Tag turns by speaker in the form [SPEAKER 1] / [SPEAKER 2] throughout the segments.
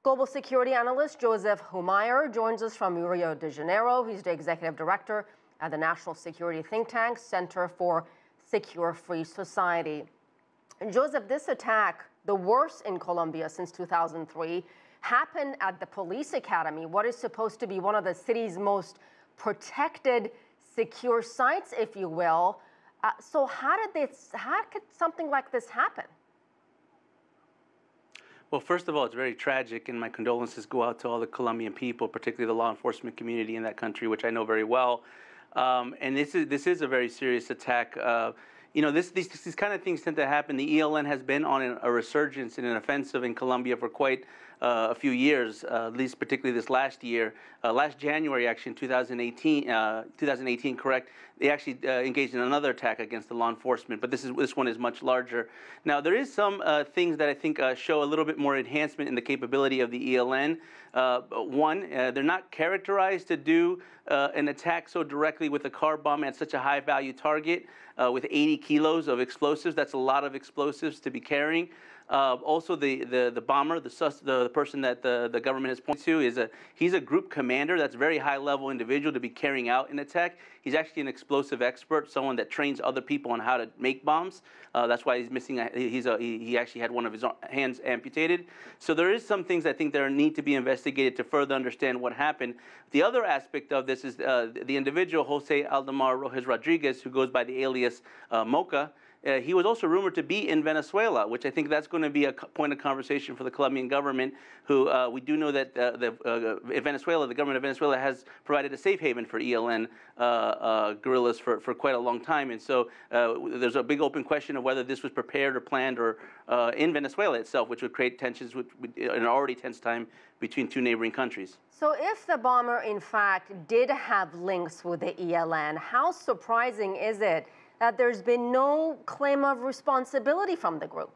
[SPEAKER 1] Global security analyst Joseph Humire joins us from Rio de Janeiro. He's the executive director at the national security think tank Center for Secure Free Society. And Joseph, this attack, the worst in Colombia since 2003, happened at the police academy, what is supposed to be one of the city's most protected, secure sites, if you will. So how could something like this happen?
[SPEAKER 2] Well, first of all, it's very tragic, and my condolences go out to all the Colombian people, particularly the law enforcement community in that country, which I know very well. And this is a very serious attack. These kind of things tend to happen. The ELN has been on a resurgence and an offensive in Colombia for quite a few years, at least particularly this last year. Last January, actually, in 2018, correct, they actually engaged in another attack against the law enforcement, but this one is much larger. Now, there is some things that I think show a little bit more enhancement in the capability of the ELN. One, they're not characterized to do an attack so directly with a car bomb at such a high-value target with 80 kilos of explosives. That's a lot of explosives to be carrying. Also, the bomber, the person that the government has pointed to, he's a group commander. That's a very high-level individual to be carrying out an attack. He's actually an explosive expert, someone that trains other people on how to make bombs. That's why he's missing. He actually had one of his hands amputated. So there is some things I think that need to be investigated to further understand what happened. The other aspect of this is the individual, Jose Aldemar Rojas Rodriguez, who goes by the alias Mocha. He was also rumored to be in Venezuela, which I think that's going to be a point of conversation for the Colombian government, who we do know that Venezuela, the government of Venezuela, has provided a safe haven for ELN guerrillas for quite a long time. And so there's a big open question of whether this was prepared or planned or in Venezuela itself, which would create tensions in an already tense time between two neighboring countries.
[SPEAKER 1] So if the bomber, in fact, did have links with the ELN, how surprising is it that there's been no claim of responsibility from the group?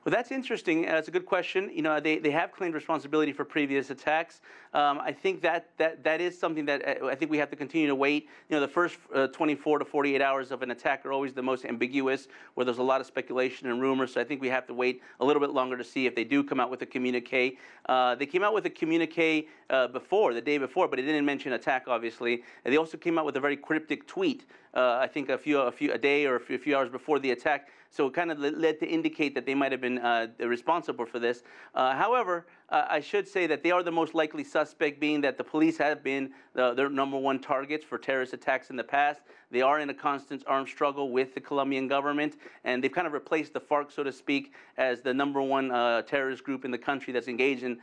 [SPEAKER 2] Well, that's interesting. It's a good question. You know, they have claimed responsibility for previous attacks. I think that is something that I think we have to continue to wait. You know, the first 24 to 48 hours of an attack are always the most ambiguous, where there's a lot of speculation and rumors. So I think we have to wait a little bit longer to see if they do come out with a communique. They came out with a communique the day before, but it didn't mention attack, obviously. And they also came out with a very cryptic tweet, I think a day or a few hours before the attack. So it kind of led to indicate that they might have been responsible for this. However, I should say that they are the most likely suspect, being that the police have been their #1 targets for terrorist attacks in the past. They are in a constant armed struggle with the Colombian government, and they've kind of replaced the FARC, so to speak, as the #1 terrorist group in the country that's engaged in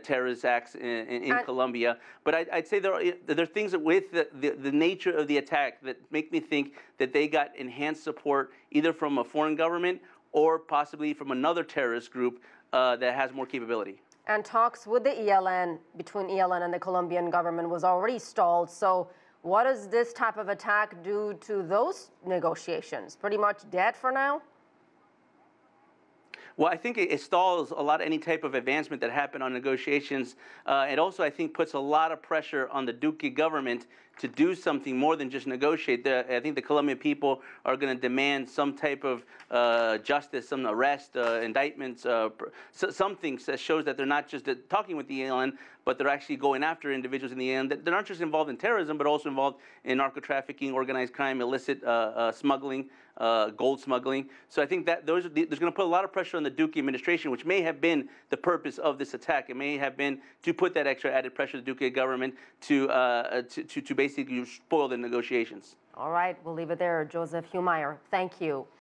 [SPEAKER 2] terrorist acts in Colombia. But I'd say there are things with the nature of the attack that make me think that they got enhanced support either from a foreign government or possibly from another terrorist group that has more capability.
[SPEAKER 1] And talks with the ELN, between ELN and the Colombian government, was already stalled. So what does this type of attack do to those negotiations? Pretty much dead for now?
[SPEAKER 2] Well, I think it stalls a lot any type of advancement that happened on negotiations. It also, I think, puts a lot of pressure on the Duque government to do something more than just negotiate. I think the Colombian people are going to demand some type of justice, some arrest, indictments, something that shows that they're not just talking with the ELN, but they're actually going after individuals in the ELN that they're not just involved in terrorism, but also involved in narco trafficking, organized crime, illicit smuggling, gold smuggling. So I think that there's going to put a lot of pressure on the Duque administration, which may have been the purpose of this attack. It may have been to put that extra added pressure to the Duque government to basically spoil the negotiations.
[SPEAKER 1] All right, we'll leave it there. Joseph Humire, thank you.